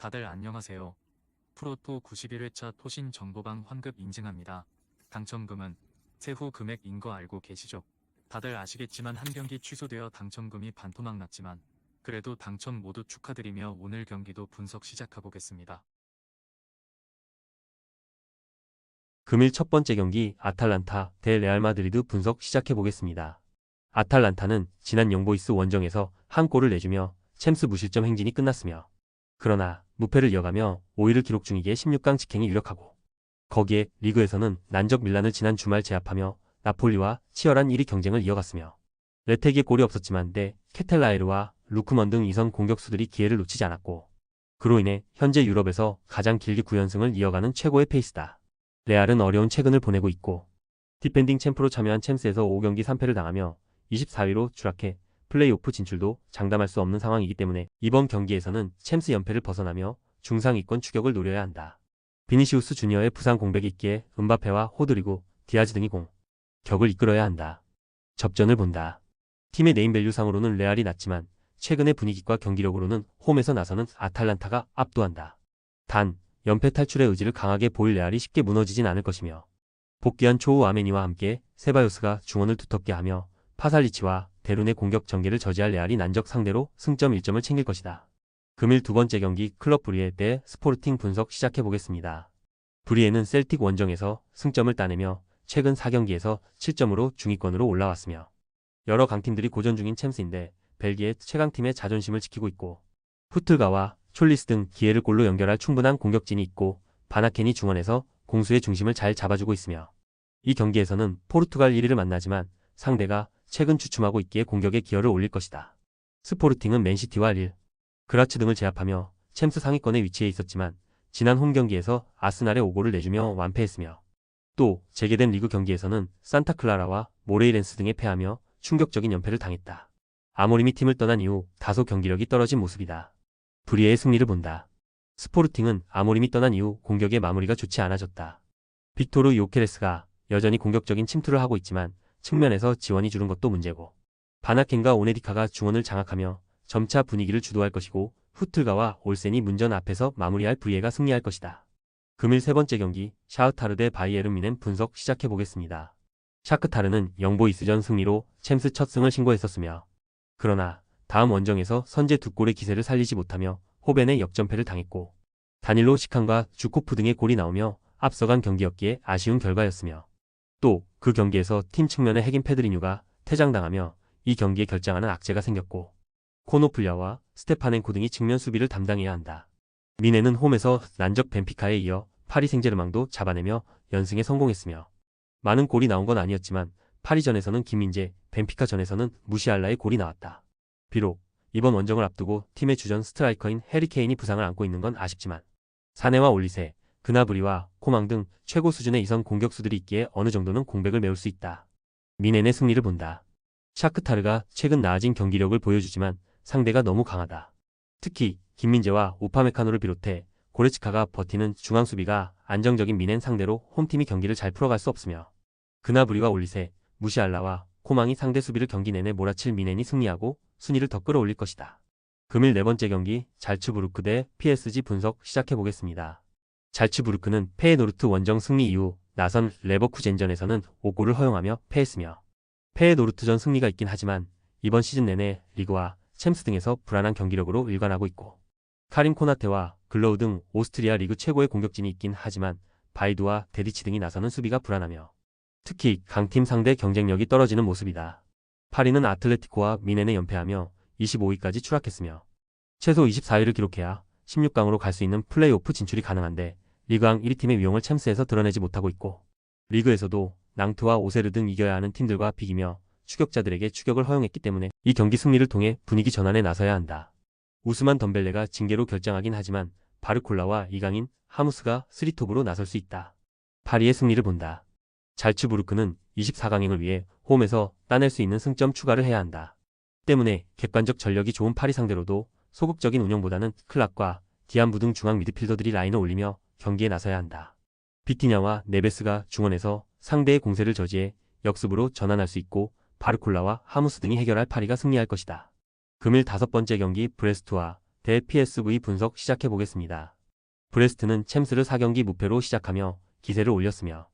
다들 안녕하세요. 프로토 91회차 토신 정보방 환급 인증합니다. 당첨금은 세후 금액인 거 알고 계시죠? 다들 아시겠지만 한 경기 취소되어 당첨금이 반토막 났지만 그래도 당첨 모두 축하드리며 오늘 경기도 분석 시작해보겠습니다. 금일 첫 번째 경기 아탈란타 대 레알 마드리드 분석 시작해보겠습니다. 아탈란타는 지난 영보이스 원정에서 한 골을 내주며 챔스 무실점 행진이 끝났으며 그러나 무패를 이어가며 5위를 기록 중이기에 16강 직행이 유력하고 거기에 리그에서는 난적 밀란을 지난 주말 제압하며 나폴리와 치열한 1위 경쟁을 이어갔으며 레테기에 골이 없었지만 데 케텔라에르와 루크먼 등 이선 공격수들이 기회를 놓치지 않았고 그로 인해 현재 유럽에서 가장 길게 9연승을 이어가는 최고의 페이스다. 레알은 어려운 최근을 보내고 있고 디펜딩 챔프로 참여한 챔스에서 5경기 3패를 당하며 24위로 추락해 플레이오프 진출도 장담할 수 없는 상황이기 때문에 이번 경기에서는 챔스 연패를 벗어나며 중상위권 추격을 노려야 한다. 비니시우스 주니어의 부상 공백이 있기에 은바페와 호드리고, 디아즈 등이 격을 이끌어야 한다. 접전을 본다. 팀의 네임밸류상으로는 레알이 낮지만 최근의 분위기과 경기력으로는 홈에서 나서는 아탈란타가 압도한다. 단 연패 탈출의 의지를 강하게 보일 레알이 쉽게 무너지진 않을 것이며 복귀한 초우 아메니와 함께 세바요스가 중원을 두텁게 하며 파살리치와 데룬의 공격 전개를 저지할 레알이 난적 상대로 승점 1점을 챙길 것이다. 금일 두 번째 경기 클럽 브리에 대 스포르팅 분석 시작해보겠습니다. 브리에는 셀틱 원정에서 승점을 따내며 최근 4경기에서 7점으로 중위권으로 올라왔으며 여러 강팀들이 고전 중인 챔스인데 벨기에 최강팀의 자존심을 지키고 있고 후틀가와 촐리스 등 기회를 골로 연결할 충분한 공격진이 있고 바나켄이 중원에서 공수의 중심을 잘 잡아주고 있으며 이 경기에서는 포르투갈 1위를 만나지만 상대가 최근 주춤하고 있기에 공격에 기여를 올릴 것이다. 스포르팅은 맨시티와 릴, 그라츠 등을 제압하며 챔스 상위권에 위치해 있었지만 지난 홈 경기에서 아스날에 5골을 내주며 완패했으며 또 재개된 리그 경기에서는 산타클라라와 모레이렌스 등에 패하며 충격적인 연패를 당했다. 아모림이 팀을 떠난 이후 다소 경기력이 떨어진 모습이다. 브리에의 승리를 본다. 스포르팅은 아모림이 떠난 이후 공격의 마무리가 좋지 않아졌다. 빅토르 요케레스가 여전히 공격적인 침투를 하고 있지만 측면에서 지원이 주는 것도 문제고 바나켄과 오네디카가 중원을 장악하며 점차 분위기를 주도할 것이고 후틀가와 올센이 문전 앞에서 마무리할 브리에가 승리할 것이다. 금일 세 번째 경기 샤흐타르 대 바이에른 뮌헨 분석 시작해보겠습니다. 샤크타르는 영보이스전 승리로 챔스 첫 승을 신고했었으며 그러나 다음 원정에서 선제 두 골의 기세를 살리지 못하며 호벤의 역전패를 당했고 다닐로 시칸과 주코프 등의 골이 나오며 앞서간 경기였기에 아쉬운 결과였으며 또 그 경기에서 팀 측면의 핵인 페드리뉴가 퇴장당하며 이 경기에 결장하는 악재가 생겼고 코노플야와 스테파넨코 등이 측면 수비를 담당해야 한다. 미네는 홈에서 난적 벤피카에 이어 파리 생제르맹도 잡아내며 연승에 성공했으며 많은 골이 나온 건 아니었지만 파리전에서는 김민재, 벤피카전에서는 무시알라의 골이 나왔다. 비록 이번 원정을 앞두고 팀의 주전 스트라이커인 해리케인이 부상을 안고 있는 건 아쉽지만 사네와 올리세, 그나브리와 코망 등 최고 수준의 이선 공격수들이 있기에 어느 정도는 공백을 메울 수 있다. 미넨의 승리를 본다. 샤크타르가 최근 나아진 경기력을 보여주지만 상대가 너무 강하다. 특히 김민재와 우파메카노를 비롯해 고레츠카가 버티는 중앙 수비가 안정적인 미넨 상대로 홈팀이 경기를 잘 풀어갈 수 없으며 그나브리와 올리세, 무시알라와 코망이 상대 수비를 경기 내내 몰아칠 미넨이 승리하고 순위를 더 끌어올릴 것이다. 금일 네 번째 경기 잘츠부르크 대 PSG 분석 시작해보겠습니다. 잘츠부르크는 페에노르트 원정 승리 이후 나선 레버쿠젠전에서는 5골을 허용하며 패했으며 페에노르트전 승리가 있긴 하지만 이번 시즌 내내 리그와 챔스 등에서 불안한 경기력으로 일관하고 있고 카림 코나테와 글로우 등 오스트리아 리그 최고의 공격진이 있긴 하지만 바이두와 데디치 등이 나서는 수비가 불안하며 특히 강팀 상대 경쟁력이 떨어지는 모습이다. 파리는 아틀레티코와 미넨에 연패하며 25위까지 추락했으며 최소 24위를 기록해야 16강으로 갈 수 있는 플레이오프 진출이 가능한데 리그왕 1위 팀의 위용을 챔스에서 드러내지 못하고 있고 리그에서도 낭트와 오세르 등 이겨야 하는 팀들과 비기며 추격자들에게 추격을 허용했기 때문에 이 경기 승리를 통해 분위기 전환에 나서야 한다. 우스만 덤벨레가 징계로 결장하긴 하지만 바르콜라와 이강인, 하무스가 3톱으로 나설 수 있다. 파리의 승리를 본다. 잘츠부르크는 24강행을 위해 홈에서 따낼 수 있는 승점 추가를 해야 한다. 때문에 객관적 전력이 좋은 파리 상대로도 소극적인 운영보다는 클락과 디안부 등 중앙 미드필더들이 라인을 올리며 경기에 나서야 한다. 비티냐와 네베스가 중원에서 상대의 공세를 저지해 역습으로 전환할 수 있고 바르콜라와 하무스 등이 해결할 파리가 승리할 것이다. 금일 다섯 번째 경기 브레스트와 대 PSV 분석 시작해보겠습니다. 브레스트는 챔스를 4경기 무패로 시작하며 기세를 올렸으며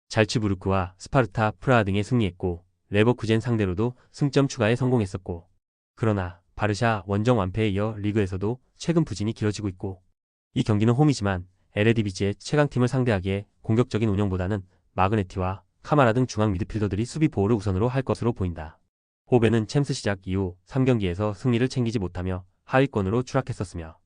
잘츠부르크와 스파르타 프라하 등에 승리했고 레버쿠젠 상대로도 승점 추가에 성공했었고, 그러나 바르샤 원정 완패에 이어 리그에서도 최근 부진이 길어지고 있고, 이 경기는 홈이지만 에레디비지의 최강팀을 상대하기에 공격적인 운영보다는 마그네티와 카마라 등 중앙 미드필더들이 수비 보호를 우선으로 할 것으로 보인다. 호벤은 챔스 시작 이후 3경기에서 승리를 챙기지 못하며 하위권으로 추락했었으며,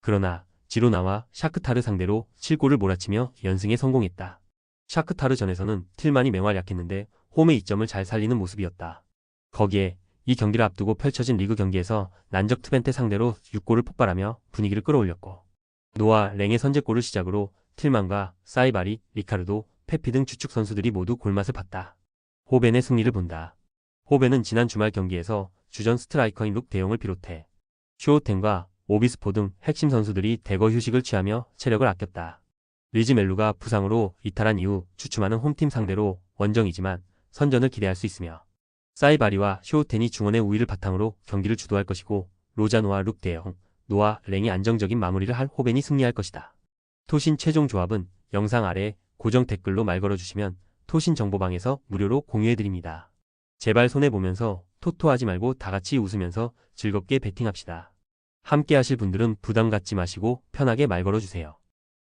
그러나 지로나와 샤크타르 상대로 7골을 몰아치며 연승에 성공했다. 샤크타르전에서는 틸만이 맹활약했는데 홈의 이점을 잘 살리는 모습이었다. 거기에 이 경기를 앞두고 펼쳐진 리그 경기에서 난적 트벤테 상대로 6골을 폭발하며 분위기를 끌어올렸고, 노아 랭의 선제골을 시작으로 틸만과 사이바리, 리카르도, 페피 등 주축 선수들이 모두 골맛을 봤다. 호벤의 승리를 본다. 호벤은 지난 주말 경기에서 주전 스트라이커인 룩 대용을 비롯해 쇼호텐과 오비스포 등 핵심 선수들이 대거 휴식을 취하며 체력을 아꼈다. 리즈 멜루가 부상으로 이탈한 이후 주춤하는 홈팀 상대로 원정이지만 선전을 기대할 수 있으며, 사이바리와 쇼호텐이 중원의 우위를 바탕으로 경기를 주도할 것이고, 로자노와 룩 대용, 노아 랭이 안정적인 마무리를 할 호벤이 승리할 것이다. 토신 최종 조합은 영상 아래 고정 댓글로 말 걸어주시면 토신 정보방에서 무료로 공유해드립니다. 제발 손해보면서 토토하지 말고 다같이 웃으면서 즐겁게 베팅합시다. 함께 하실 분들은 부담 갖지 마시고 편하게 말 걸어주세요.